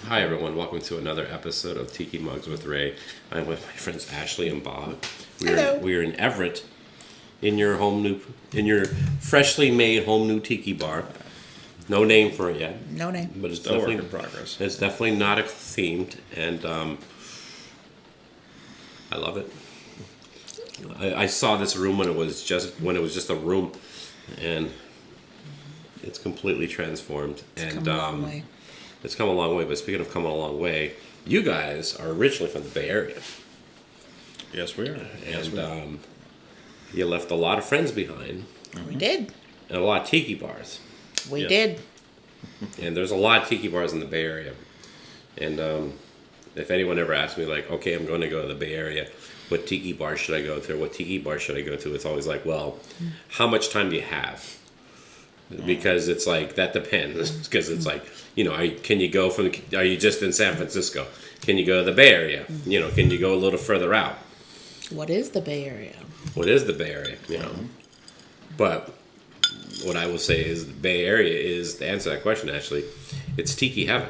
Hi everyone, welcome to another episode of Tiki Mugs with Ray. I'm with my friends Ashley and Bob. Hello. We're in Everett, in your freshly made home new tiki bar. No name for it yet. No name. But it's Still definitely work in progress. It's definitely nautical themed, and I love it. I saw this room when it was just a room, and it's completely transformed. It's come a long way. It's come a long way, but speaking of coming a long way, you guys are originally from the Bay Area. Yes, we are. And you left a lot of friends behind. Mm-hmm. We did. And a lot of tiki bars. We Yes. did. And there's a lot of tiki bars in the Bay Area. And if anyone ever asks me, like, okay, I'm going to go to the Bay Area, what tiki bar should I go to? What tiki bar should I go to? It's always like, well, how much time do you have? Because it's like, that depends. Because it's like, can you go are you just in San Francisco? Can you go to the Bay Area? Can you go a little further out? What is the Bay Area? What is the Bay Area? But what I will say is the Bay Area is, to answer that question, actually, it's tiki heaven.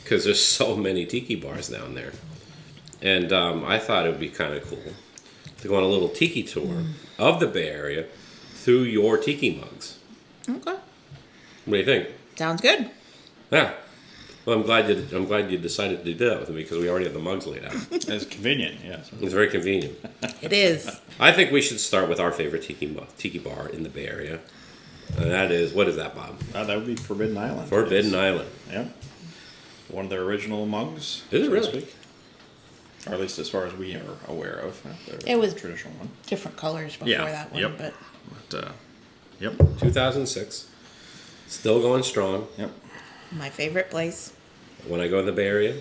Because there's so many tiki bars down there. And I thought it would be kind of cool to go on a little tiki tour of the Bay Area through your tiki mugs. Okay. What do you think? Sounds good. Yeah. Well, I'm glad you decided to do that with me because we already have the mugs laid out. It's convenient, yes. It's very convenient. It is. I think we should start with our favorite tiki bar in the Bay Area. And that is, what is that, Bob? That would be Forbidden Island. Forbidden Island. Yep. One of their original mugs. Is it so to really? speak. Or at least as far as we are aware of. It was the traditional one. different colors before Yeah. that one, Yep. but Yep. 2006. Still going strong. Yep. my favorite place. When I go to the Bay Area,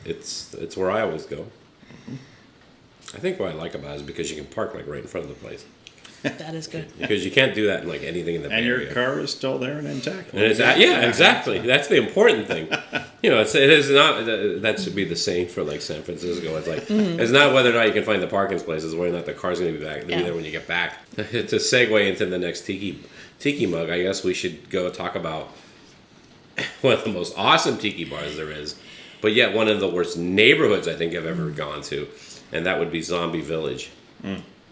it's where I always go. I think what I like about it is because you can park like right in front of the place. That is good. Because you can't do that in like anything in the Bay And your Area. car is still there and intact. And it's exactly. That's the important thing. It is not. That should be the same for like San Francisco. It's like it's not whether or not you can find the parking places, whether or not the car's going to be back. Be there when you get back. To segue into the next tiki mug, I guess we should go talk about one of the most awesome tiki bars there is, but yet one of the worst neighborhoods I think I've ever gone to, and that would be Zombie Village.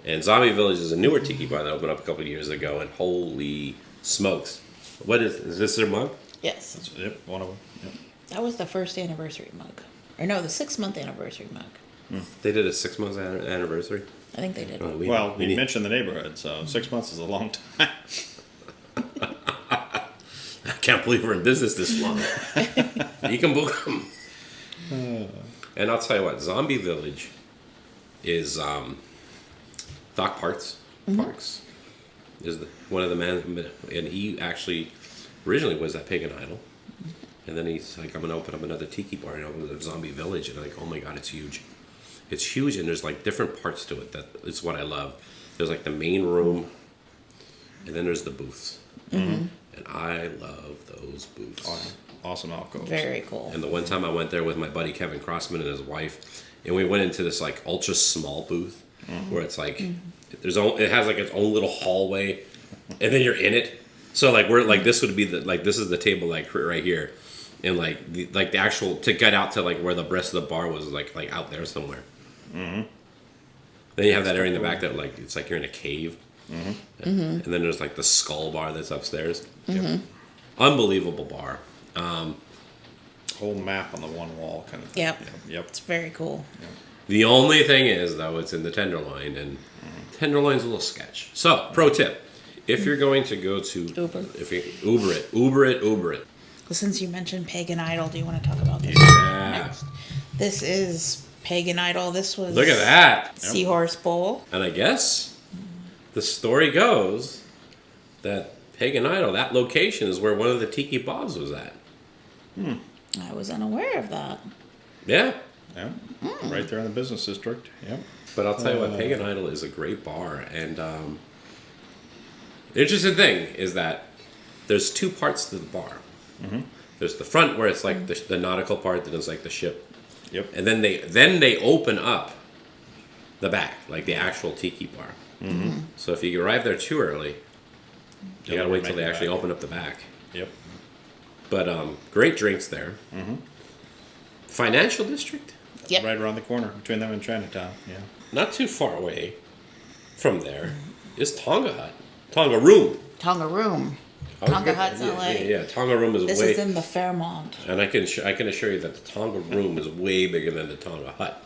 And Zombie Village is a newer tiki bar that opened up a couple of years ago, and holy smokes. What is this their mug? Yes. Yep, one of them. Yep. That was the first anniversary mug. Or no, the 6-month anniversary mug. They did a 6-month anniversary. I think they did. Oh, Well, we you need- mentioned the neighborhood, so 6 months is a long time. I can't believe we're in business this long. You can book them. And I'll tell you what, Zombie Village is Doc Parks is one of the men, and he actually originally was at Pagan Idol, and then he's like, I'm gonna open up another tiki bar, and open up Zombie Village, and I'm like, oh my god, it's huge, and there's like different parts to it. That is what I love. There's like the main room, and then there's the booths, and I love those booths. Awesome alcoves. Very cool. And the one time I went there with my buddy Kevin Crossman and his wife, and we went into this like ultra small booth where it's like it has like its own little hallway, and then you're in it. So like this would be this is the table like right here, and like the actual to get out to like where the rest of the bar was like out there somewhere. Then you have that area in the back that like it's like you're in a cave, and then there's like the skull bar that's upstairs. Unbelievable bar. Whole map on the one wall kind of thing. Yep. Yep. It's very cool. The only thing is, though, it's in the Tenderloin, and Tenderloin's a little sketch. So, pro tip: if you're going to go to Uber it. Well, since you mentioned Pagan Idol, do you want to talk about this Yeah. next? This is Pagan Idol. This was Look at that. Seahorse Bowl. And I guess the story goes that Pagan Idol, that location, is where one of the Tiki Bobs was at. I was unaware of that. Yeah. Yeah. Right there in the business district. Yep. But I'll tell you what, Pagan Idol is a great bar, and the interesting thing is that there's two parts to the bar. There's the front where it's like the nautical part, that is like the ship, Yep. and then they open up the back, like the actual tiki bar. So if you arrive there too early, you gotta wait till they actually open up the back. Yep. But great drinks there. Financial district? Yep. Right around the corner between them and Chinatown. Yeah. Not too far away from there is Tonga Hut. Tonga Room. Tonga Room. I was Tonga good- Hut's LA. Yeah, Tonga Room is This way... is in the Fairmont. And I can assure you that the Tonga Room is way bigger than the Tonga Hut.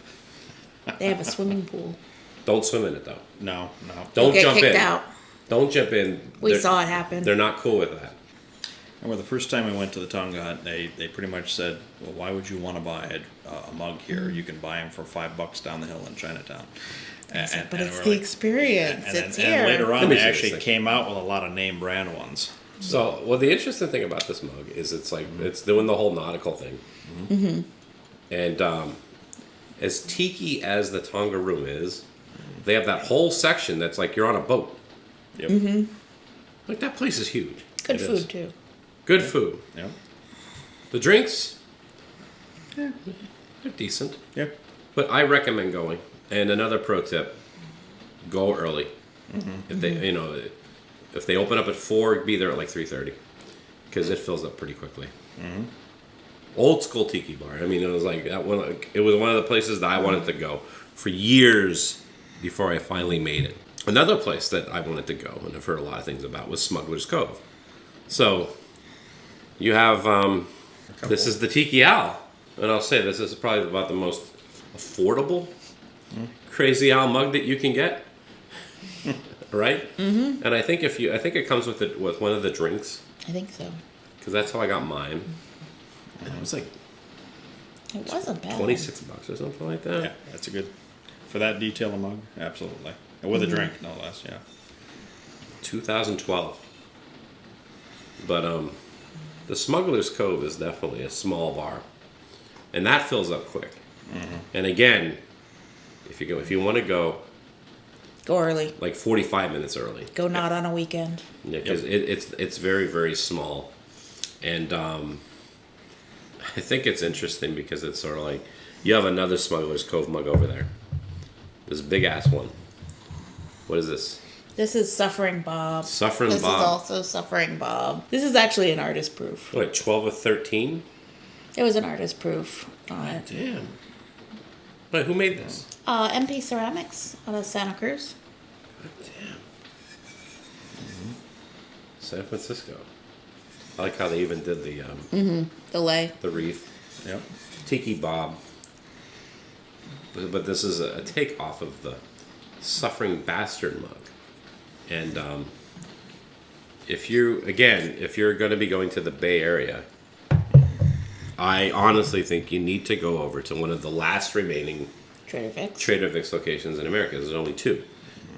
They have a swimming pool. Don't swim in it, though. No. Don't Get jump kicked in. out. Don't jump in. We They're- saw it happen. They're not cool with that. And the first time we went to the Tonga Hut, they pretty much said, well, why would you want to buy a mug here? You can buy them for $5 down the hill in Chinatown. But it's we're the like- experience. It's and here. later Let on, me they see actually this thing. came out with a lot of name brand ones. So, well, the interesting thing about this mug is it's like, it's doing the whole nautical thing. Mm-hmm. And as tiki as the Tonga Room is, they have that whole section that's like you're on a boat. Yep. Mm-hmm. Like, that place is huge. Good It food, is. too. Good food. Yep. The drinks, they're decent. Yep. But I recommend going. And another pro tip, go early. If they, if they open up at 4, be there at like 3:30, because it fills up pretty quickly. Old school tiki bar. I mean, it was like that one. It was one of the places that I wanted to go for years before I finally made it. Another place that I wanted to go, and I've heard a lot of things about, was Smuggler's Cove. So you have this is the Tiki Owl, and I'll say this is probably about the most affordable Crazy Owl mug that you can get. Right? Mm-hmm. And I think it comes with one of the drinks, I think so. because that's how I got mine. And it was like It wasn't bad. $26 or something like that. Yeah, that's a good, for that detail of mug, absolutely. And with a drink, no less, yeah. 2012. But the Smuggler's Cove is definitely a small bar, and that fills up quick. And again, if you want to go Go early. like 45 minutes early, Go not on a weekend. yeah, because it's very, very small, and I think it's interesting because it's sort of like you have another Smuggler's Cove mug over there, this big ass one. What is this? This is Suffering Bob. Suffering this Bob. is also Suffering Bob. This is actually an artist proof. What, 12 or 13? It was an artist proof on it. Damn. Wait, who made this? MP Ceramics out of Santa Cruz. Damn. San Francisco. I like how they even did The lay. the wreath. Yep. Tiki Bob. But this is a take off of the Suffering Bastard mug. And if you're going to be going to the Bay Area, I honestly think you need to go over to one of the last remaining Trader Vic's. Trader Vic's locations in America. There's only 2,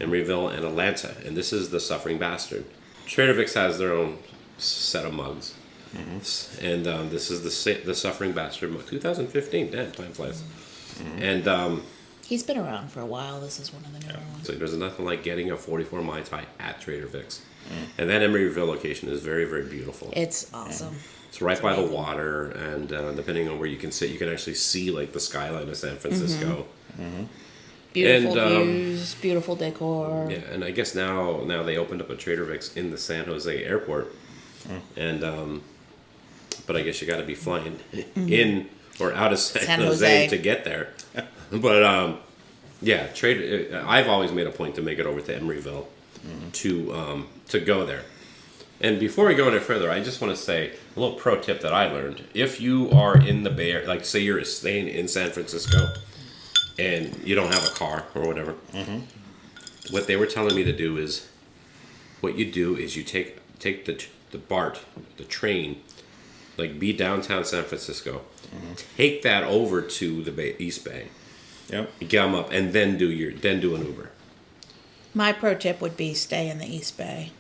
Emeryville and Atlanta, and this is the Suffering Bastard. Trader Vic's has their own set of mugs, and this is the Suffering Bastard mug, 2015. Damn, time flies. And He's been around for a while. This is one of the newer ones. so there's nothing like getting a 44 Mai Tai at Trader Vic's, and that Emeryville location is very, very beautiful. It's awesome. It's right by the water, and depending on where you can sit, you can actually see like the skyline of San Francisco. Beautiful And, views, beautiful decor. Yeah, and I guess now they opened up a Trader Vic's in the San Jose airport, and but I guess you got to be flying in or out of San Jose to get there. But yeah, I've always made a point to make it over to Emeryville to go there. And before we go any further, I just want to say a little pro tip that I learned. If you are in the Bay Area, like say you're staying in San Francisco and you don't have a car or whatever, what they were telling me to do is, what you do is you take the BART, the train, like be downtown San Francisco, take that over to the East Bay, Yep. get them up, and then do an Uber. My pro tip would be stay in the East Bay.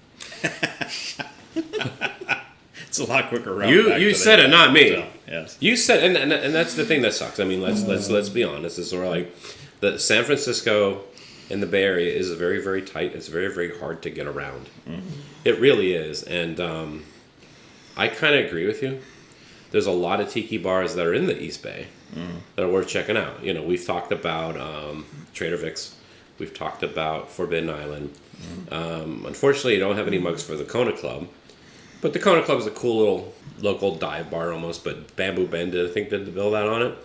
It's a lot quicker route. You said it, not me. So, yes. You said, and that's the thing that sucks. I mean, let's be honest. It's sort of like the San Francisco and the Bay Area is very, very tight. It's very, very hard to get around. It really is, and I kind of agree with you. There's a lot of tiki bars that are in the East Bay that are worth checking out. You know, we've talked about Trader Vic's. We've talked about Forbidden Island. Unfortunately, you don't have any mugs for the Kona Club. But the Kona Club is a cool little local dive bar almost. But Bamboo Ben did the bill out on it.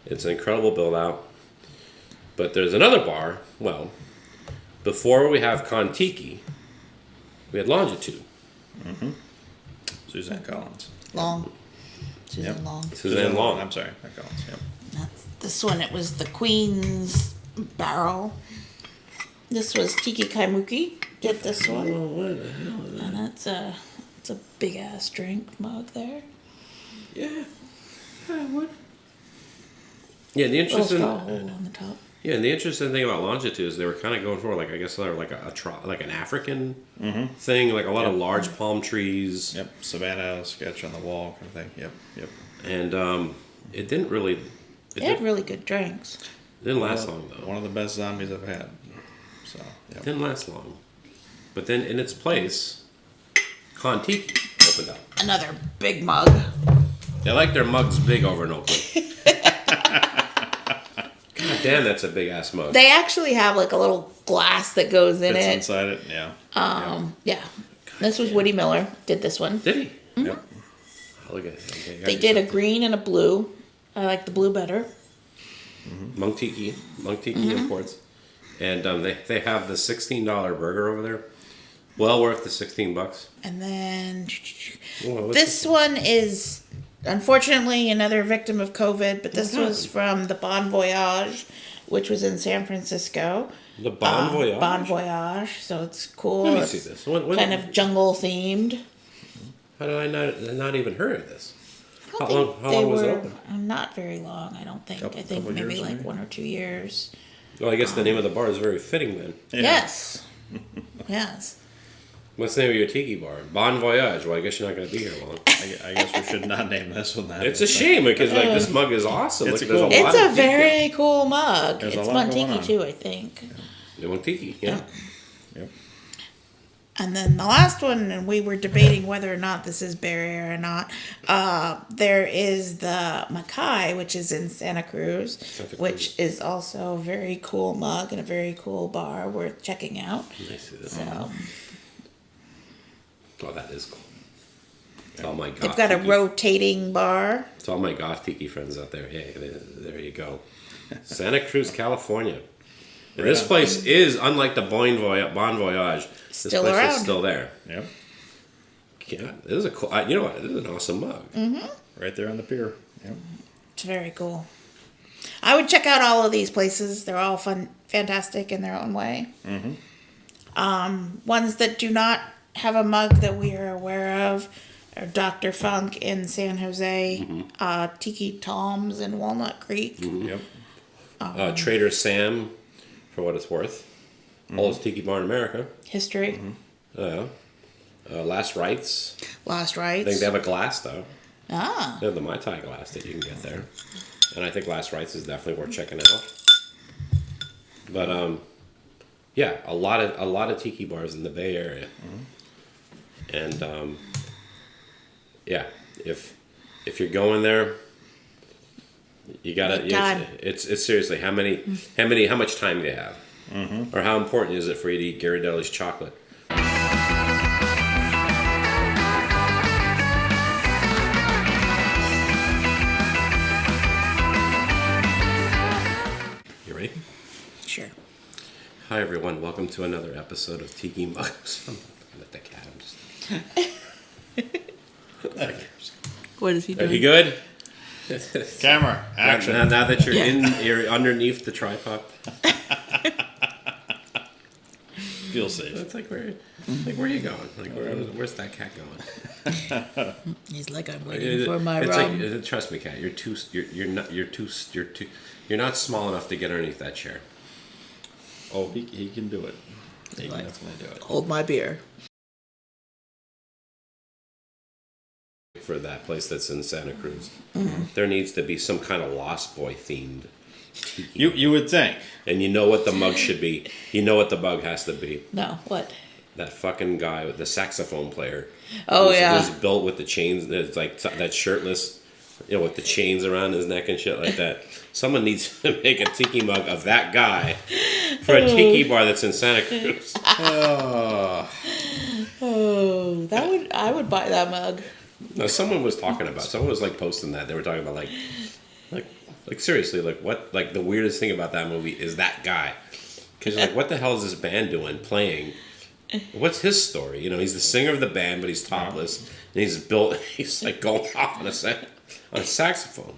It's an incredible build out. But there's another bar. Well, before we have Tiki, we had Longitude. Suzanne Collins. Long. Susan Yep. Long. Suzanne Long. I'm sorry, not Collins. Yep. This one, it was the Queen's Barrel. This was Tiki Kaimuki. Did this one. Oh, what the hell is that? And it's a big ass drink mug there. Yeah. What? Yeah, the Little interesting. straw hole on the top. Yeah, and the interesting thing about Longitude is they were kind of going for I guess they're like like an African thing, like a lot of large palm trees. Yep. Savannah sketch on the wall kind of thing. Yep. And it didn't really. They had really good drinks. Didn't last long though. One of the best zombies I've had. So, It didn't last long. But then in its place, Tiki opened up. Another big mug. They like their mugs big over in Oakland. God damn, that's a big ass mug. They actually have like a little glass that goes in Fits it. inside it, yeah. Yeah. This was Woody Miller. Did this one. Did he? Yep. Oh, look at it. Okay, They did a green and a blue. I like the blue better. Monk Tiki imports. And they have the $16 burger over there. Well worth the $16. And then Whoa, what's this one is unfortunately another victim of COVID, but this Okay. was from the Bon Voyage, which was in San Francisco. The Bon Voyage? Bon Voyage. So it's cool. Let me It's see this. When, kind of jungle themed. How did I not even heard of this? I How think long they was it were open? not very long, I don't think. I think Couple maybe years, like maybe? 1 or 2 years. Well, I guess the name of the bar is very fitting then. Yeah. Yes. Yes. What's the name of your tiki bar? Bon Voyage. Well, I guess you're not going to be here long. I guess we should not name this one that. It's a shame because this mug is awesome. It's Look, a cool- there's It's lot a of very cool mug. There's a It's lot going Montiki on. too, I think. Tiki. Yeah. Yep. And then the last one, and we were debating whether or not this is barrier or not. There is the Makai, which is in Santa Cruz, which is also a very cool mug and a very cool bar worth checking out. I see this. So Oh, that is cool. It's all my goth they've got a tiki- rotating bar. It's all my goth tiki friends out there. Hey, there you go. Santa Cruz, California. And this place is, unlike the Bon Voyage, this Still place around. is still there. Yep. God, this is a cool. You know what? This is an awesome mug. Right there on the pier. Yep. It's very cool. I would check out all of these places. They're all fantastic in their own way. Ones that do not have a mug that we are aware of are Dr. Funk in San Jose, Tiki Tom's in Walnut Creek. Yep. Trader Sam, for what it's worth. Oldest tiki bar in America. History. Last Rites. Last I Rites. think they have a glass, though. Ah. They have the Mai Tai glass that you can get there. And I think Last Rites is definitely worth checking out. But, yeah, a lot of tiki bars in the Bay Area. And, yeah, if you're going there, you gotta. Time. It's seriously how much time do you have, or how important is it for you to eat Ghirardelli's chocolate? You ready? Sure. Hi everyone, welcome to another episode of Tiki Mugs. I'm at the cat. I'm just. What is he Are doing? you good? Camera. Action. Now that you're underneath the tripod. Feel safe. It's like where are you going? Like where's that cat going? He's like, I'm waiting for my It's rum. like, trust me, cat. You're not small enough to get underneath that chair. Oh, he can do it. He can Like- definitely do it. Hold my beer. For that place that's in Santa Cruz, there needs to be some kind of Lost Boy themed tiki. You would think. And you know what the mug should be. You know what the mug has to be. No, what? That fucking guy with the saxophone player. Oh, who's, yeah. Who's built with the chains. It's like that shirtless, with the chains around his neck and shit like that. Someone needs to make a tiki mug of that guy for a tiki bar that's in Santa Cruz. Oh, I would buy that mug. No, someone was like posting that. They were talking about like Like seriously, like what? Like the weirdest thing about that movie is that guy, because like, what the hell is this band doing playing? What's his story? You know, he's the singer of the band, but he's topless, and he's like going off on a saxophone.